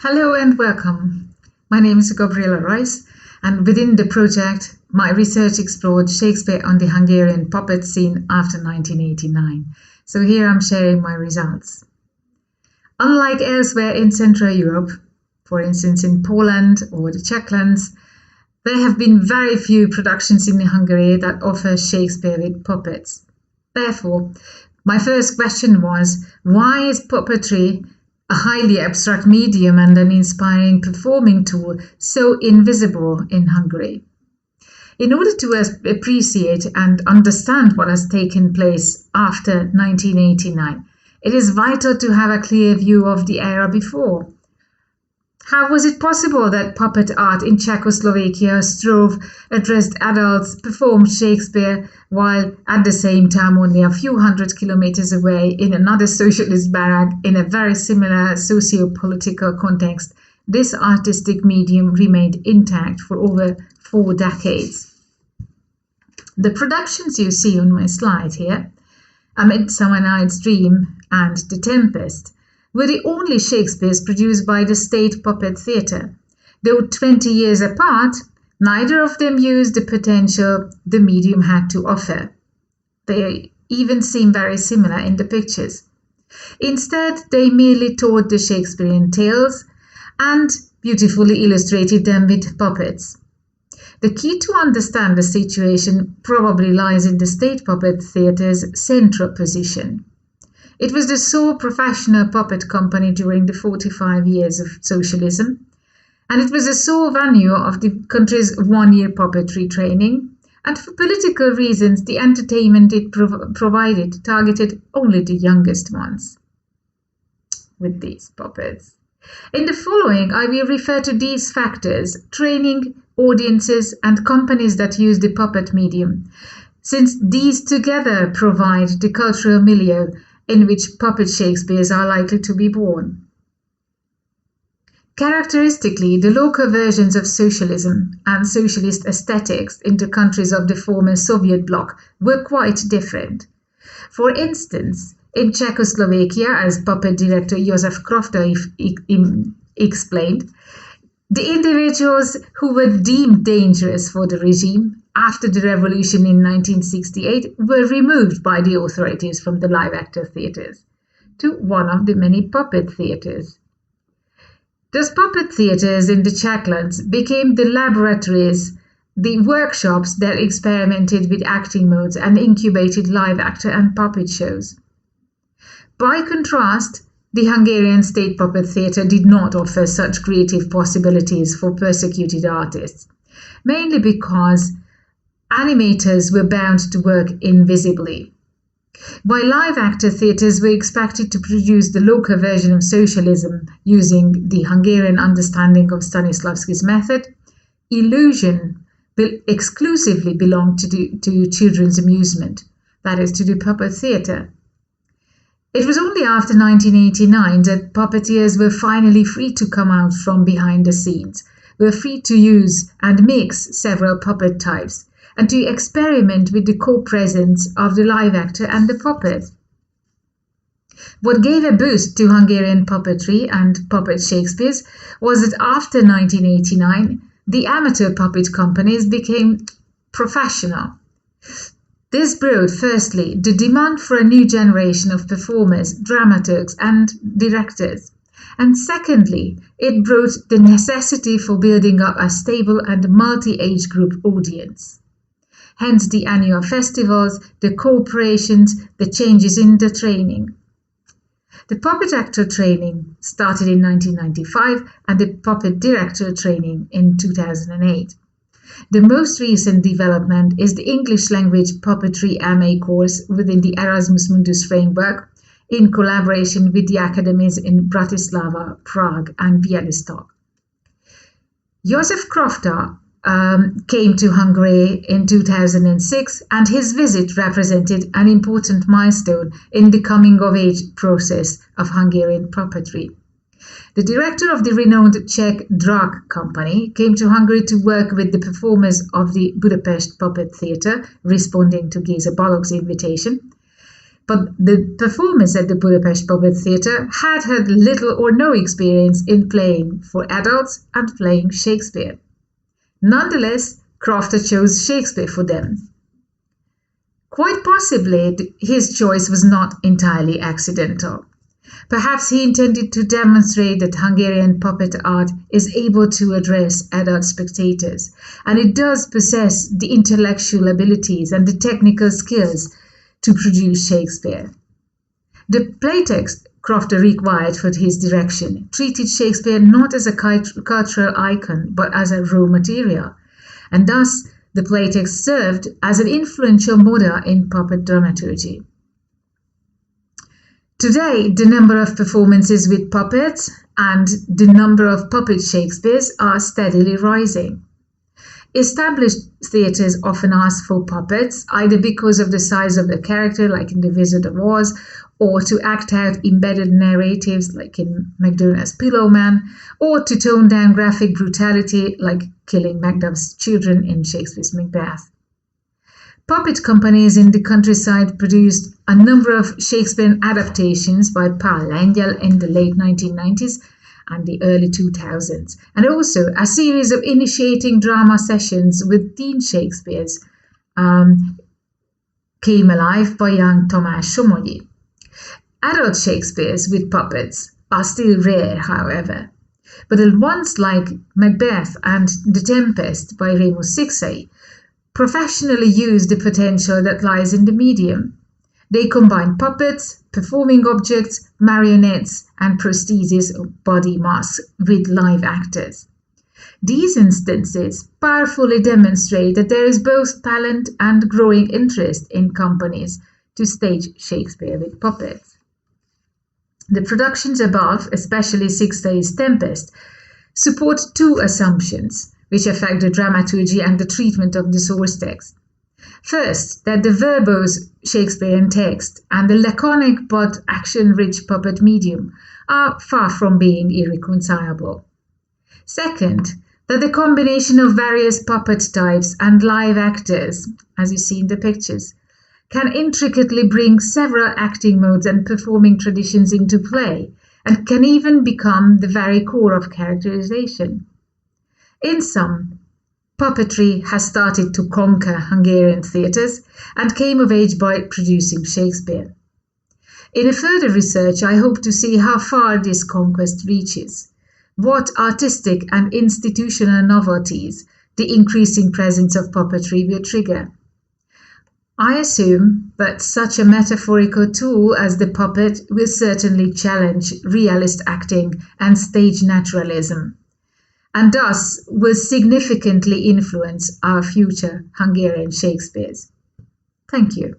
Hello and welcome. My name is Gabriella, and within the project, my research explored Shakespeare on the Hungarian puppet scene after 1989. So here I'm sharing my results. Unlike elsewhere in Central Europe, for instance in Poland or the Czechlands, there have been very few productions in Hungary that offer Shakespeare with puppets. Therefore, my first question was, why is puppetry, a highly abstract medium and an inspiring performing tool, so invisible in Hungary? In order to appreciate and understand what has taken place after 1989, it is vital to have a clear view of the era before. How was it possible that puppet art in Czechoslovakia strove addressed adults performed Shakespeare while at the same time only a few hundred kilometers away in another socialist barrack in a very similar socio-political context, this artistic medium remained intact for over 4 decades? The productions you see on my slide here, A Midsummer Night's Dream and The Tempest, were the only Shakespeares produced by the State Puppet Theatre. Though 20 years apart, neither of them used the potential the medium had to offer. They even seem very similar in the pictures. Instead, they merely told the Shakespearean tales and beautifully illustrated them with puppets. The key to understand the situation probably lies in the State Puppet Theatre's central position. It was the sole professional puppet company during the 45 years of socialism, and it was the sole venue of the country's 1-year puppetry training, and for political reasons the entertainment it provided targeted only the youngest ones with these puppets. In the following, I will refer to these factors: training, audiences, and companies that use the puppet medium, since these together provide the cultural milieu in which puppet Shakespeares are likely to be born. Characteristically, the local versions of socialism and socialist aesthetics in the countries of the former Soviet bloc were quite different. For instance, in Czechoslovakia, as puppet director Josef Krofta explained, the individuals who were deemed dangerous for the regime after the revolution in 1968 were removed by the authorities from the live actor theatres to one of the many puppet theatres. Those puppet theatres in the Czechlands became the laboratories, the workshops that experimented with acting modes and incubated live actor and puppet shows. By contrast, the Hungarian State Puppet Theatre did not offer such creative possibilities for persecuted artists, mainly because animators were bound to work invisibly. While live actor theatres were expected to produce the local version of socialism using the Hungarian understanding of Stanislavski's method, illusion will exclusively belong to children's amusement, that is, to the puppet theatre. It was only after 1989 that puppeteers were finally free to come out from behind the scenes, were free to use and mix several puppet types, and to experiment with the co-presence of the live actor and the puppet. What gave a boost to Hungarian puppetry and puppet Shakespeares was that after 1989, the amateur puppet companies became professional. This brought, firstly, the demand for a new generation of performers, dramaturgs, and directors. And secondly, it brought the necessity for building up a stable and multi-age group audience. Hence the annual festivals, the cooperations, the changes in the training. The puppet actor training started in 1995 and the puppet director training in 2008. The most recent development is the English language puppetry MA course within the Erasmus Mundus framework in collaboration with the academies in Bratislava, Prague, and Białystok. Josef Krofta came to Hungary in 2006, and his visit represented an important milestone in the coming-of-age process of Hungarian puppetry. The director of the renowned Czech drag company came to Hungary to work with the performers of the Budapest Puppet Theatre, responding to Géza Balog's invitation. but the performers at the Budapest Puppet Theatre had little or no experience in playing for adults and playing Shakespeare. Nonetheless, Crofter chose Shakespeare for them. Quite possibly, his choice was not entirely accidental. Perhaps he intended to demonstrate that Hungarian puppet art is able to address adult spectators, and it does possess the intellectual abilities and the technical skills to produce Shakespeare. The playtext Crofter required for his direction treated Shakespeare not as a cultural icon, but as a raw material, and thus the playtext served as an influential model in puppet dramaturgy. Today, the number of performances with puppets and the number of puppet Shakespeares are steadily rising. Established theatres often ask for puppets, either because of the size of the character, like in The Wizard of Oz, or to act out embedded narratives, like in Macdonald's Pillowman, or to tone down graphic brutality, like killing Macduff's children in Shakespeare's Macbeth. Puppet companies in the countryside produced a number of Shakespearean adaptations by Pál Lengyel in the late 1990s and the early 2000s, and also a series of initiating drama sessions with teen Shakespeares came alive by young Tamás Somogyi. Adult Shakespeares with puppets are still rare, however, but the ones like Macbeth and The Tempest by Remus Szikszay professionally use the potential that lies in the medium. They combine puppets, performing objects, marionettes, and prostheses or body masks with live actors. These instances powerfully demonstrate that there is both talent and growing interest in companies to stage Shakespeare with puppets. The productions above, especially Szikszay's Tempest, support two assumptions which affect the dramaturgy and the treatment of the source text. First, that the verbose Shakespearean text and the laconic but action-rich puppet medium are far from being irreconcilable. Second, that the combination of various puppet types and live actors, as you see in the pictures, can intricately bring several acting modes and performing traditions into play, and can even become the very core of characterization. In sum, puppetry has started to conquer Hungarian theatres and came of age by producing Shakespeare. In a further research, I hope to see how far this conquest reaches, what artistic and institutional novelties the increasing presence of puppetry will trigger. I assume that such a metaphorical tool as the puppet will certainly challenge realist acting and stage naturalism, and thus will significantly influence our future Hungarian Shakespeares. Thank you.